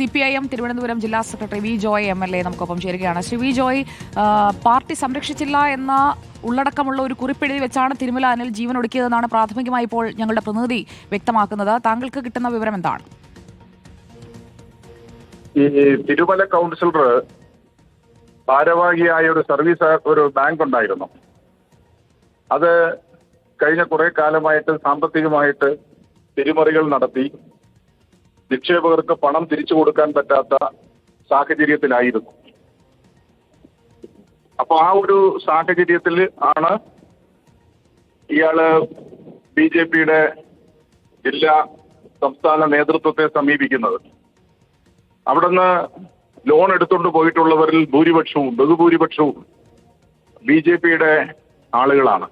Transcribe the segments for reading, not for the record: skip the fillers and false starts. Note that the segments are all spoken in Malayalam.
CPIM തിരുവനന്തപുരം ജില്ലാ സെക്രട്ടറി വി ജോയ് MLA നമുക്കൊപ്പം ചേരുകയാണ്. ശ്രീ വി ജോയ്, പാർട്ടി സംരക്ഷിച്ചില്ല എന്ന ഉള്ളടക്കമുള്ള ഒരു കുറിപ്പെഴുതി വെച്ചാണ് തിരുമല അനിൽ ജീവൻ ഒടുക്കിയതെന്നാണ് പ്രാഥമികമായി ഇപ്പോൾ ഞങ്ങളുടെ പ്രതിനിധി വ്യക്തമാക്കുന്നത്. താങ്കൾക്ക് കിട്ടുന്ന വിവരം എന്താണ്? ഈ തിരുമല കൗൺസിലർ ഭാരവാഹിയായ ഒരു ബാങ്ക് ഉണ്ടായിരുന്നു. അത് കഴിഞ്ഞ കുറെ കാലമായിട്ട് സാമ്പത്തികമായിട്ട് തിരിമറികൾ നടത്തി നിക്ഷേപകർക്ക് പണം തിരിച്ചു കൊടുക്കാൻ പറ്റാത്ത സാഹചര്യത്തിലായിരുന്നു. അപ്പൊ ആ ഒരു സാഹചര്യത്തിൽ ആണ് ഇയാള് BJPയുടെ ജില്ലാ സംസ്ഥാന നേതൃത്വത്തെ സമീപിക്കുന്നത്. അവിടുന്ന് ലോൺ എടുത്തുകൊണ്ട് പോയിട്ടുള്ളവരിൽ ബഹുഭൂരിപക്ഷവും BJPയുടെ ആളുകളാണ്.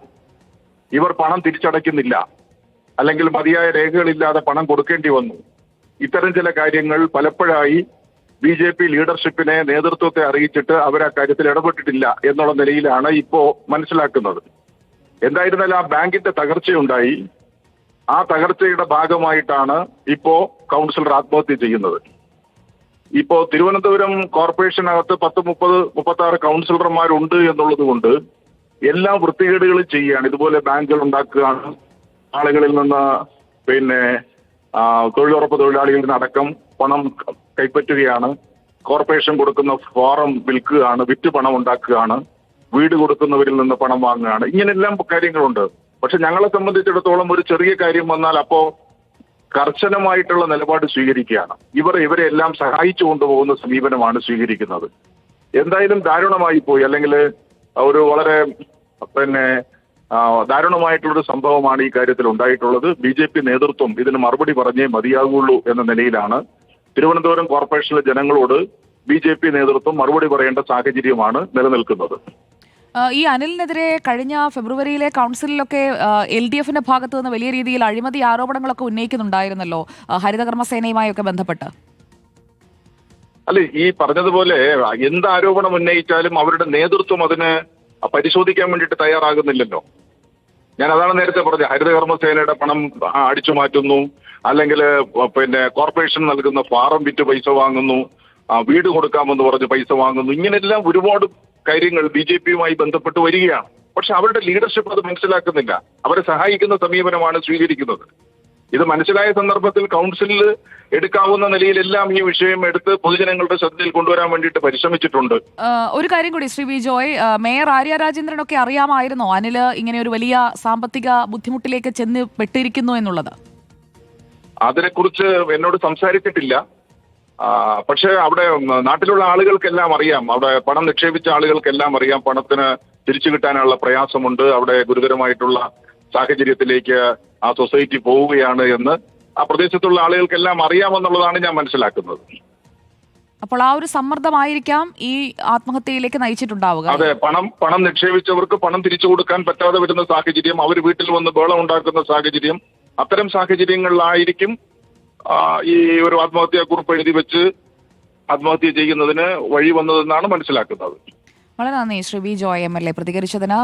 ഇവർ പണം തിരിച്ചടയ്ക്കുന്നില്ല, അല്ലെങ്കിൽ മതിയായ രേഖകളില്ലാതെ പണം കൊടുക്കേണ്ടി വന്നു. ഇത്തരം ചില കാര്യങ്ങൾ പലപ്പോഴായി BJP ലീഡർഷിപ്പിനെ, നേതൃത്വത്തെ അറിയിച്ചിട്ട് അവർ ആ കാര്യത്തിൽ ഇടപെട്ടിട്ടില്ല എന്നുള്ള നിലയിലാണ് ഇപ്പോ മനസ്സിലാക്കുന്നത്. എന്തായിരുന്നാലും ആ ബാങ്കിന്റെ തകർച്ചയുണ്ടായി. ആ തകർച്ചയുടെ ഭാഗമായിട്ടാണ് ഇപ്പോ കൗൺസിലർ ആത്മഹത്യ ചെയ്യുന്നത്. ഇപ്പോ തിരുവനന്തപുരം കോർപ്പറേഷനകത്ത് 36 കൗൺസിലർമാരുണ്ട് എന്നുള്ളത് കൊണ്ട് എല്ലാ വൃത്തികേടുകളും ചെയ്യുകയാണ്. ഇതുപോലെ ബാങ്കുകൾ ഉണ്ടാക്കുകയാണ്, ആളുകളിൽ നിന്ന് തൊഴിലുറപ്പ് തൊഴിലാളികളിൽ നിന്ന് അടക്കം പണം കൈപ്പറ്റുകയാണ്, കോർപ്പറേഷൻ കൊടുക്കുന്ന ഫോറം വിൽക്കുകയാണ്, വിറ്റ് പണം ഉണ്ടാക്കുകയാണ്, വീട് കൊടുക്കുന്നവരിൽ നിന്ന് പണം വാങ്ങുകയാണ്. ഇങ്ങനെല്ലാം കാര്യങ്ങളുണ്ട്. പക്ഷെ ഞങ്ങളെ സംബന്ധിച്ചിടത്തോളം ഒരു ചെറിയ കാര്യം വന്നാൽ അപ്പോ കർശനമായിട്ടുള്ള നിലപാട് സ്വീകരിക്കുകയാണ്. ഇവരെ എല്ലാം സഹായിച്ചു കൊണ്ടുപോകുന്ന സമീപനമാണ് സ്വീകരിക്കുന്നത്. എന്തായാലും ദാരുണമായി പോയി, അല്ലെങ്കിൽ ഒരു വളരെ ദാരുണമായിട്ടുള്ളൊരു സംഭവമാണ് ഈ കാര്യത്തിൽ ഉണ്ടായിട്ടുള്ളത്. BJP നേതൃത്വം ഇതിന് മറുപടി പറഞ്ഞേ മതിയാകുള്ളൂ എന്ന നിലയിലാണ് തിരുവനന്തപുരം കോർപ്പറേഷനിലെ ജനങ്ങളോട് BJP നേതൃത്വം മറുപടി പറയേണ്ട സാഹചര്യമാണ് നിലനിൽക്കുന്നത്. ഈ അനിലിനെതിരെ കഴിഞ്ഞ ഫെബ്രുവരിയിലെ കൗൺസിലിലൊക്കെ LDFന്റെ ഭാഗത്തു നിന്ന് വലിയ രീതിയിൽ അഴിമതി ആരോപണങ്ങളൊക്കെ ഉന്നയിക്കുന്നുണ്ടായിരുന്നല്ലോ, ഹരിതകർമ്മസേനയുമായൊക്കെ ബന്ധപ്പെട്ട്. അല്ലെ, ഈ പറഞ്ഞതുപോലെ എന്ത് ആരോപണം ഉന്നയിച്ചാലും അവരുടെ നേതൃത്വം അതിന് പരിശോധിക്കാൻ വേണ്ടിയിട്ട് തയ്യാറാകുന്നില്ലല്ലോ. ഞാൻ അതാണ് നേരത്തെ പറഞ്ഞത്. ഹരിതകർമ്മസേനയുടെ പണം അടിച്ചു മാറ്റുന്നു, അല്ലെങ്കിൽ കോർപ്പറേഷൻ നൽകുന്ന ഫാറം വിറ്റ് പൈസ വാങ്ങുന്നു, വീട് കൊടുക്കാമെന്ന് പറഞ്ഞ് പൈസ വാങ്ങുന്നു. ഇങ്ങനെല്ലാം ഒരുപാട് കാര്യങ്ങൾ BJPയുമായി ബന്ധപ്പെട്ട് വരികയാണ്. പക്ഷെ അവരുടെ ലീഡർഷിപ്പ് അത് മനസ്സിലാക്കുന്നില്ല. അവരെ സഹായിക്കുന്ന സമീപനമാണ് സ്വീകരിക്കുന്നത്. ഇത് മനസ്സിലായ സന്ദർഭത്തിൽ കൗൺസിലിൽ എടുക്കാവുന്ന നിലയിലെല്ലാം ഈ വിഷയം എടുത്ത് പൊതുജനങ്ങളുടെ ശ്രദ്ധയിൽ കൊണ്ടുവരാൻ വേണ്ടിയിട്ട് പരിശ്രമിച്ചിട്ടുണ്ട്. ഒരു കാര്യം കൂടി ശ്രീ വി ജോയ്, മേയർ ആര്യ രാജേന്ദ്രനൊക്കെ അറിയാമായിരുന്നോ അനില് ഇങ്ങനെ ഒരു വലിയ സാമ്പത്തിക ബുദ്ധിമുട്ടിലേക്ക് ചെന്ന് പെട്ടിരിക്കുന്നു എന്നുള്ളത്? അതിനെക്കുറിച്ച് എന്നോട് സംസാരിച്ചിട്ടില്ല. പക്ഷെ അവിടെ നാട്ടിലുള്ള ആളുകൾക്കെല്ലാം അറിയാം, അവിടെ പണം നിക്ഷേപിച്ച ആളുകൾക്കെല്ലാം അറിയാം പണത്തിന് തിരിച്ചു കിട്ടാനുള്ള പ്രയാസമുണ്ട്, അവിടെ ഗുരുതരമായിട്ടുള്ള സാഹചര്യത്തിലേക്ക് ആ സൊസൈറ്റി പോവുകയാണ് എന്ന് ആ പ്രദേശത്തുള്ള ആളുകൾക്കെല്ലാം അറിയാമെന്നുള്ളതാണ് ഞാൻ മനസ്സിലാക്കുന്നത്. അപ്പോൾ ആ ഒരു സമ്മർദ്ദമായിരിക്കാം ഈ ആത്മഹത്യയിലേക്ക് നയിച്ചിട്ടുണ്ടാവുക. അതെ, പണം നിക്ഷേപിച്ചവർക്ക് പണം തിരിച്ചു കൊടുക്കാൻ പറ്റാതെ വരുന്ന സാഹചര്യം, അവർ വീട്ടിൽ വന്ന് ബഹളം ഉണ്ടാക്കുന്ന സാഹചര്യം, അത്തരം സാഹചര്യങ്ങളിലായിരിക്കും ഈ ഒരു ആത്മഹത്യാ കുറിപ്പ് എഴുതി വെച്ച് ആത്മഹത്യ ചെയ്യുന്നതിന് വഴി വന്നതെന്നാണ് മനസ്സിലാക്കുന്നത്. വളരെ നന്ദി ശ്രീ വി ജോയ് MLA പ്രതികരിച്ചതിന്.